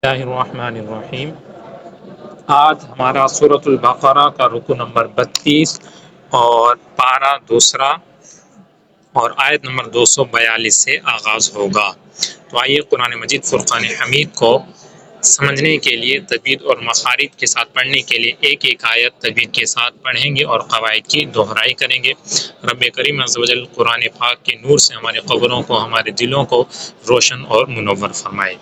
اللہ الرحمن الرحیم۔ آج ہمارا سورۃ البقرہ کا رکو نمبر 32 اور پارہ دوسرا اور آیت نمبر 242 سے آغاز ہوگا۔ تو آئیے قرآن مجید فرقان حمید کو سمجھنے کے لیے تجوید اور مخارج کے ساتھ پڑھنے کے لیے ایک ایک آیت تجوید کے ساتھ پڑھیں گے اور قواعد کی دہرائی کریں گے۔ رب کریم عز و جل قرآن پاک کے نور سے ہمارے قبروں کو، ہمارے دلوں کو روشن اور منور فرمائے۔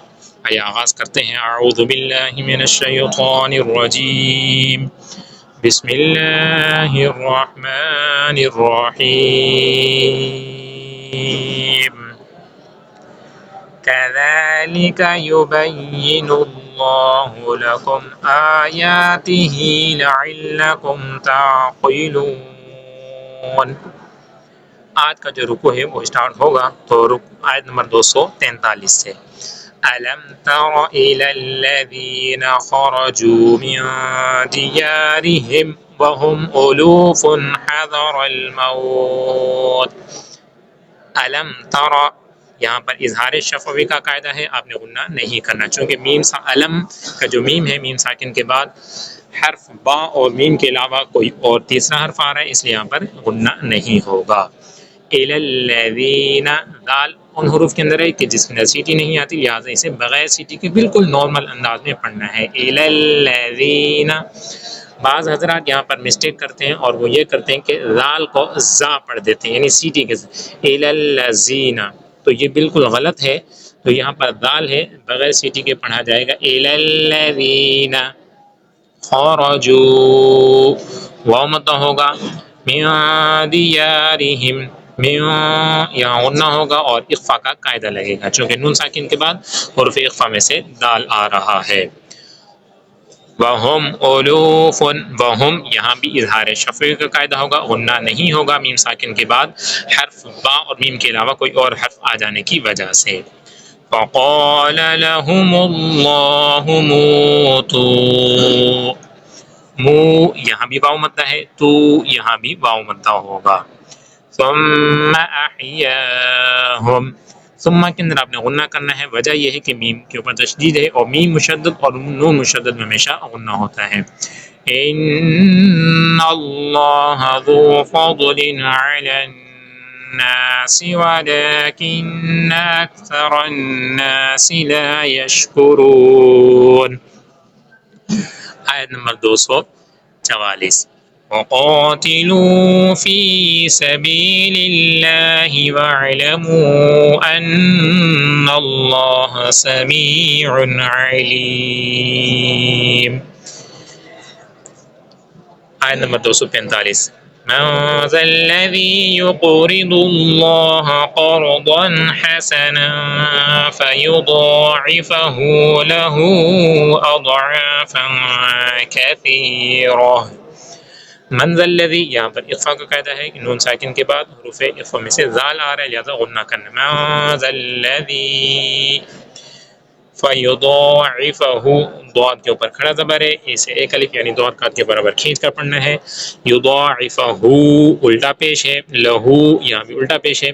آئیے آغاز کرتے ہیں۔ اعوذ باللہ من الشیطان الرجیم، بسم اللہ الرحمن الرحیم۔ كذلك يبين الله لكم آياته لعلكم تعقلون۔ آج کا جو رکوع ہے وہ سٹارٹ ہوگا تو آیت نمبر 243 سے۔ أَلَمْ تَرَ إِلَى الَّذِينَ خَرَجُوا مِنْ دِيَارِهِمْ وَهُمْ أُلُوفٌ حَذَرَ الْمَوْتِ۔ أَلَمْ تَرَ، یہاں پر اظہار شفوی کا قاعدہ ہے، آپ نے غنہ نہیں کرنا، چونکہ میم علم کا جو میم ہے، میم ساکن کے بعد حرف با اور میم کے علاوہ کوئی اور تیسرا حرف آ رہا ہے، اس لیے یہاں پر غنہ نہیں ہوگا۔ إِلَى الَّذِينَ، دال ان حروف کے اندر ہے کہ جس کے اندر سیٹی نہیں آتی، لہٰذا اسے بغیر سیٹی کے بالکل نارمل انداز میں پڑھنا ہے۔ إِلَى الَّذِينَ، بعض حضرات یہاں پر مسٹیک کرتے ہیں اور وہ یہ کرتے ہیں کہ ذال کو زا پڑھ دیتے ہیں، یعنی سیٹی کے ساتھ، إِلَى الَّذِينَ، تو یہ بالکل غلط ہے۔ تو یہاں پر دال ہے، بغیر سیٹی کے پڑھا جائے گا إِلَى الَّذِينَ خَرَجُوا، واو مدہ ہوگا، مِن دیارہم، یہاں غنہ ہوگا اور اخفا کا قاعدہ لگے گا، چونکہ نون ساکن کے بعد حرف اخفا میں سے دال آ رہا ہے۔ وَهُمْ أُلُوفٌ، وَهُمْ یہاں بھی اظہار شفوی کا قاعدہ ہوگا، غنہ نہیں ہوگا میم ساکن کے بعد حرف با اور میم کے علاوہ کوئی اور حرف آ جانے کی وجہ سے۔ فَقَالَ لَهُمُ اللَّهُ مُوتُوا، مو یہاں بھی واو مدہ ہے، تو یہاں بھی واو مدہ ہوگا۔ ثم احیاہم، ثم کے اندر آپ نے غنہ کرنا ہے، وجہ یہ ہے کہ میم کے اوپر تشدید ہے اور میم مشدد اور نون مشدد میں ہمیشہ غنہ ہوتا ہے۔ ان اللہ ذو فضل علی الناس ولکن اکثر الناس لا یشکرون۔ آیت نمبر 244۔ وَقَاتِلُوا فِي سَبِيلِ اللَّهِ وَاعْلَمُوا أَنَّ اللَّهَ سَمِيعٌ عَلِيمٌ۔ آیت نمبر 245۔ مَنْ ذَا الَّذِي يُقْرِضُ اللَّهَ قَرْضًا حَسَنًا فَيُضَاعِفَهُ لَهُ أَضْعَافًا كَثِيرَةً۔ من ذا الذی، یہاں پر اخفا کا قاعدہ ہے کہ نون ساکن کے بعد حروف اخفا میں سے ذال آ رہا ہے، لہذا غنہ کرنا۔ من ذا الذی، فیضاعفہ، ضاد کے اوپر کھڑا زبر ہے، اسے ایک الف یعنی ضاد قاد کے برابر کھینچ کر پڑھنا ہے۔ یضاعفہ الٹا پیش ہے، لہو یہاں بھی الٹا پیش ہے،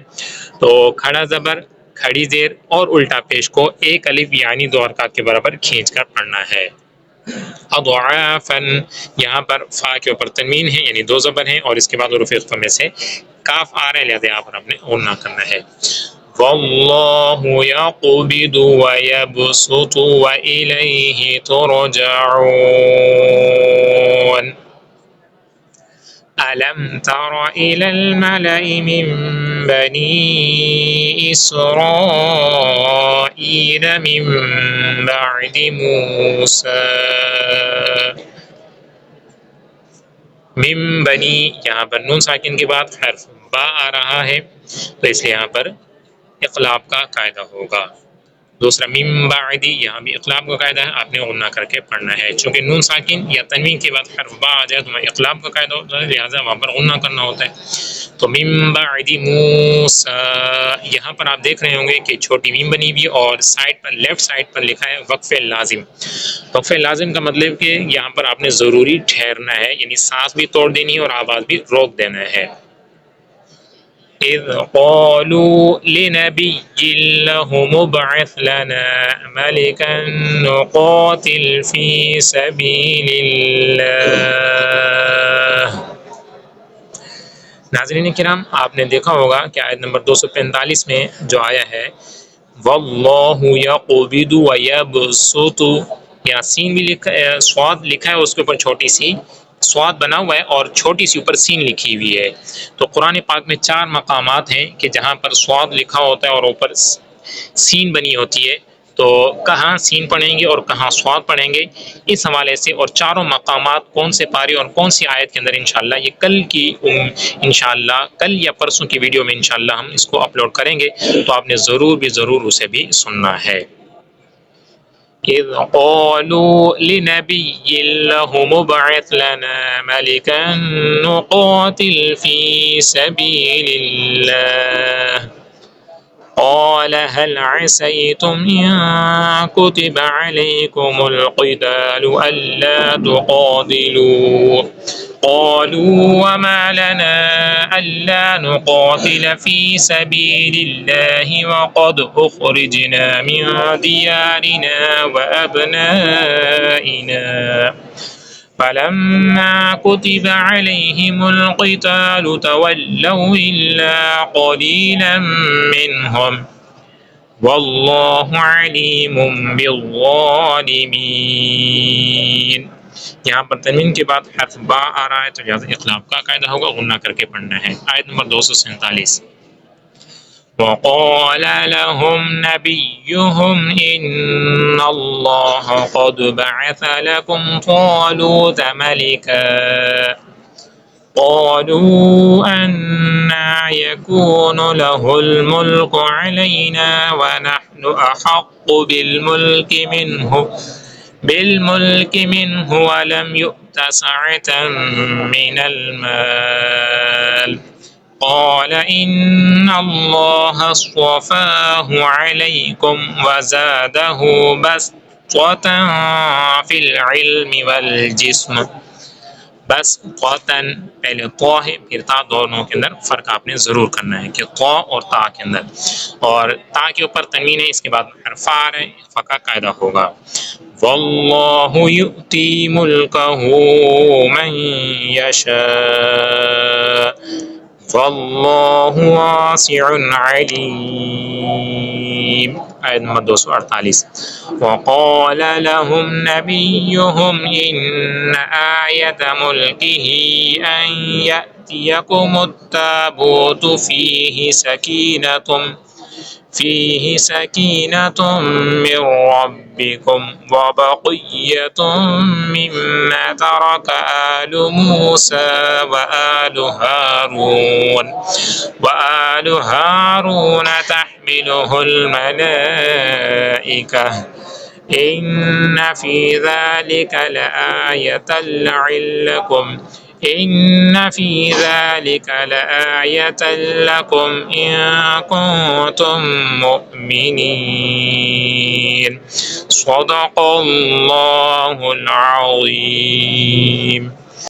تو کھڑا زبر، کھڑی زیر اور الٹا پیش کو ایک الف یعنی ضاد قاد کے برابر کھینچ کر پڑھنا ہے۔ اضعافا، یہاں پر فا کے اوپر تنوین ہے یعنی دو زبر ہیں اور اس کے بعد حروف اخفا میں سے کاف آ رہا ہے، لہذا یہاں پر آپ نے غنہ کرنا ہے۔ واللہ یقبض ویبسط وإلیہ ترجعون۔ أَلَمْ تَرَ إِلَى الْمَلَإِ مِنْ بَنِي إِسْرَائِيلَ مِنْ بَعْدِ مُوسَىٰ، من بنی، یہاں پر نون ساکن کے بعد حرف با آ رہا ہے تو اس لیے یہاں پر اقلاب کا قاعدہ ہوگا۔ دوسرا من بعدی، یہاں بھی اقلاب کا قاعدہ ہے، آپ نے غنہ کر کے پڑھنا ہے، چونکہ نون ساکن یا تنوین کے بعد حرف با آ جائے تو اقلاب کا قاعدہ ہوتا ہے، لہٰذا وہاں پر غنہ کرنا ہوتا ہے۔ تو من بعد موسیٰ، یہاں پر آپ دیکھ رہے ہوں گے کہ چھوٹی میم بنی ہوئی اور سائڈ پر لیفٹ سائڈ پر لکھا ہے وقف لازم۔ وقف لازم کا مطلب کہ یہاں پر آپ نے ضروری ٹھہرنا ہے، یعنی سانس بھی توڑ دینی ہے اور آواز بھی روک دینا ہے۔ إذ قالوا لنبي له مبعث لنا ملكا نقاتل في سبيل الله۔ ناظرین کرام، آپ نے دیکھا ہوگا کہ آیت نمبر 245 میں جو آیا ہے واللہ یقبض ویبسط، یا سین بھی لکھا ہے، سواد لکھا ہے اس کے اوپر چھوٹی سی سواد بنا ہوا ہے اور چھوٹی سی اوپر سین لکھی ہوئی ہے۔ تو قرآن پاک میں 4 مقامات ہیں کہ جہاں پر سواد لکھا ہوتا ہے اور اوپر سین بنی ہوتی ہے، تو کہاں سین پڑھیں گے اور کہاں سواد پڑھیں گے، اس حوالے سے اور چاروں مقامات کون سے پارے اور کون سی آیت کے اندر انشاءاللہ یہ کل کی انشاءاللہ کل یا پرسوں کی ویڈیو میں انشاءاللہ ہم اس کو اپلوڈ کریں گے، تو آپ نے ضرور اسے بھی سننا ہے۔ إذ قالوا لنبي له مبعث لنا ملكا نقاتل في سبيل الله قال هل عسيتم إن كتب عليكم القتال ألا تقاتلوا قالوا وما لنا ألا نقاتل في سبيل الله وقد أخرجنا من ديارنا وأبنائنا فلما كتب عليهم القتال تولوا إلا قليلا منهم والله عليم بالظالمين۔ یہاں پر تنوین کے بعد حرف با آ رہا ہے تو لہٰذا اخلاف کا قاعدہ ہوگا، غنہ کر کے پڑھنا ہے۔ آیت نمبر 247 وقال لهم نبيهم إن الله قد بعث لكم طالوت ملكا قالوا أنى يكون له الملك علينا ونحن أحق بالملك منه ولم يؤت سعة من المال قال إن الله اصطفاه عليكم وزاده بسطة في العلم والجسم۔ بس قوتن پہلے تو ہے پھر تا، دونوں کے اندر فرق آپ نے ضرور کرنا ہے کہ تو اور تا کے اندر، اور تا کے اوپر تنوین ہے، اس کے بعد حرف آ ہے، فقہ قاعدہ ہوگا واللہ یؤتی ملکہ من یشاء واللہ واسع علیم۔ آیت نمبر 248 وقال لهم نبيهم إن آية ملكه أن يأتيكم التابوت فيه سكينة من ربكم وبقية مما ترك آل موسى وآل هارون تحمله الملائكة إن في ذلك لآية لكم إن كنتم مؤمنين۔ صدق الله العظيم۔